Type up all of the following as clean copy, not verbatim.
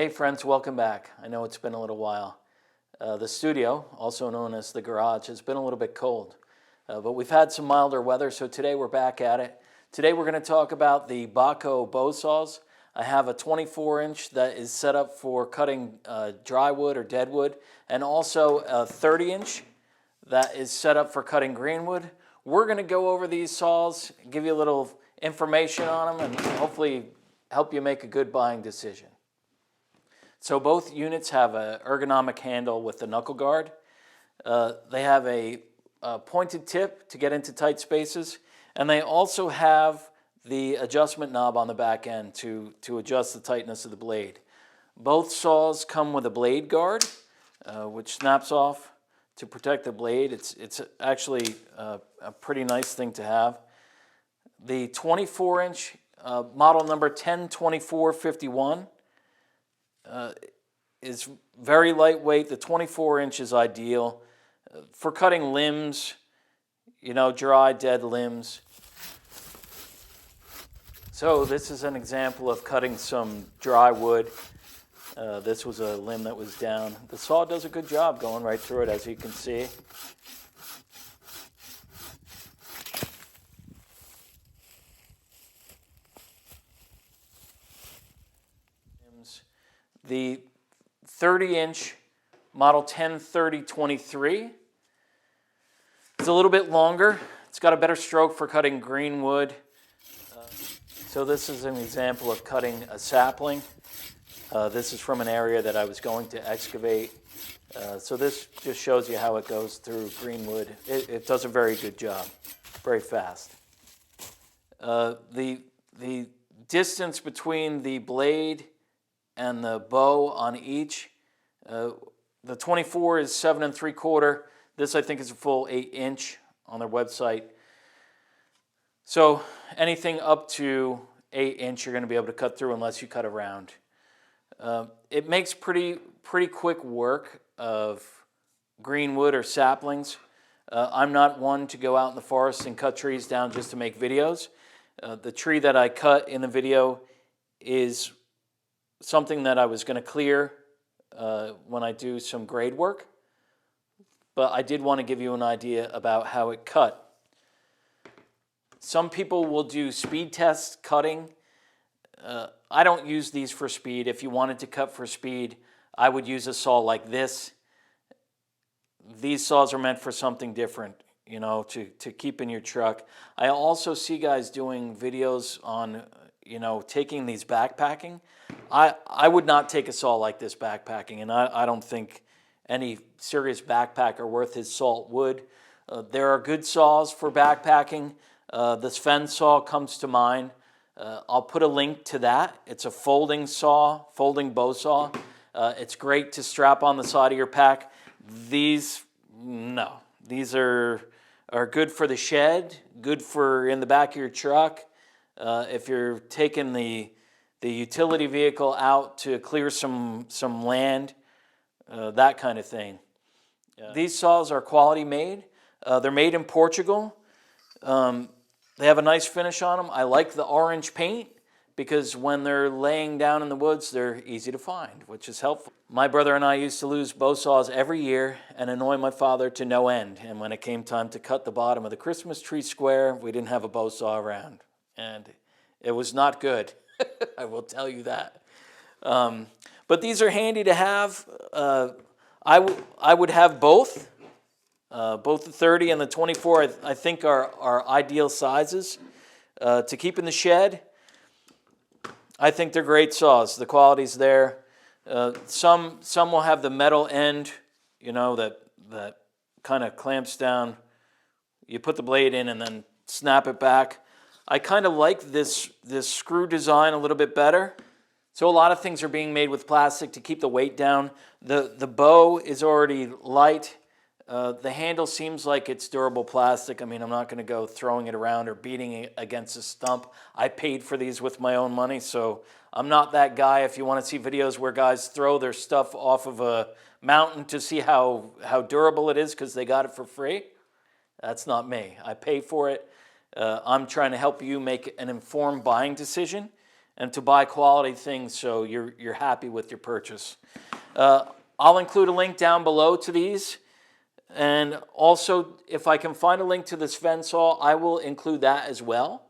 Hey friends, welcome back. I know it's been a little while. The studio, also known as the garage, has been a little bit cold, but we've had some milder weather, so today we're back at it. Today we're going to talk about the Bahco bow saws. I have a 24-inch that is set up for cutting dry wood or dead wood, and also a 30-inch that is set up for cutting green wood. We're going to go over these saws, give you a little information on them, and hopefully help you make a good buying decision. So both units have an ergonomic handle with the knuckle guard. They have a pointed tip to get into tight spaces, and they also have the adjustment knob on the back end to adjust the tightness of the blade. Both saws come with a blade guard, which snaps off to protect the blade. It's actually a pretty nice thing to have. The 24-inch model number 102451 is very lightweight. The 24-inch is ideal for cutting limbs, dry, dead limbs. So this is an example of cutting some dry wood. This was a limb that was down. The saw does a good job going right through it, as you can see. The 30-inch model 103023 is a little bit longer. It's got a better stroke for cutting green wood. So this is an example of cutting a sapling. This is from an area that I was going to excavate. So this just shows you how it goes through green wood. It does a very good job, very fast. The distance between the blade and the bow on each, the 24 is 7 3/4. This I think is a full 8-inch on their website. So anything up to 8-inch you're going to be able to cut through unless you cut around. It makes pretty quick work of green wood or saplings. I'm not one to go out in the forest and cut trees down just to make videos. The tree that I cut in the video is something that I was going to clear when I do some grade work, but I did want to give you an idea about how it cut. Some people will do speed test cutting. I don't use these for speed. If you wanted to cut for speed, I would use a saw like this. These saws are meant for something different, to keep in your truck. I also see guys doing videos on taking these backpacking. I would not take a saw like this backpacking, and I don't think any serious backpacker worth his salt would. There are good saws for backpacking. This fence saw comes to mind. I'll put a link to that. It's a folding saw, folding bow saw. It's great to strap on the side of your pack. These are good for the shed, good for in the back of your truck. If you're taking the utility vehicle out to clear some land, that kind of thing. These saws are quality made. They're made in Portugal. They have a nice finish on them. I like the orange paint because when they're laying down in the woods, they're easy to find, which is helpful. My brother and I used to lose bow saws every year and annoy my father to no end. And when it came time to cut the bottom of the Christmas tree square, we didn't have a bow saw around. And it was not good. I will tell you that. But these are handy to have. I would have both. Both the 30 and the 24 I think are ideal sizes to keep in the shed. I think they're great saws. The quality's there. Some will have the metal end, that kind of clamps down. You put the blade in and then snap it back. I kind of like this screw design a little bit better. So a lot of things are being made with plastic to keep the weight down. The bow is already light. The handle seems like it's durable plastic. I mean, I'm not going to go throwing it around or beating it against a stump. I paid for these with my own money, so I'm not that guy. If you want to see videos where guys throw their stuff off of a mountain to see how durable it is because they got it for free, that's not me. I pay for it. I'm trying to help you make an informed buying decision. and to buy quality things so you're happy with your purchase. I'll include a link down below to these. And also, if I can find a link to this fence saw, I will include that as well.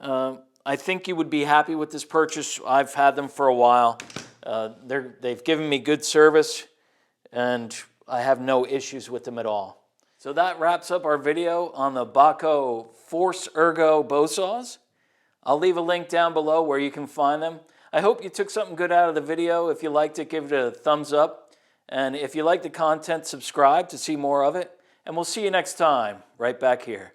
I think you would be happy with this purchase. I've had them for a while. They've given me good service, and I have no issues with them at all. So that wraps up our video on the Bahco Force Ergo bow saws. I'll leave a link down below where you can find them. I hope you took something good out of the video. If you liked it, give it a thumbs up. And if you like the content, subscribe to see more of it. And we'll see you next time, right back here.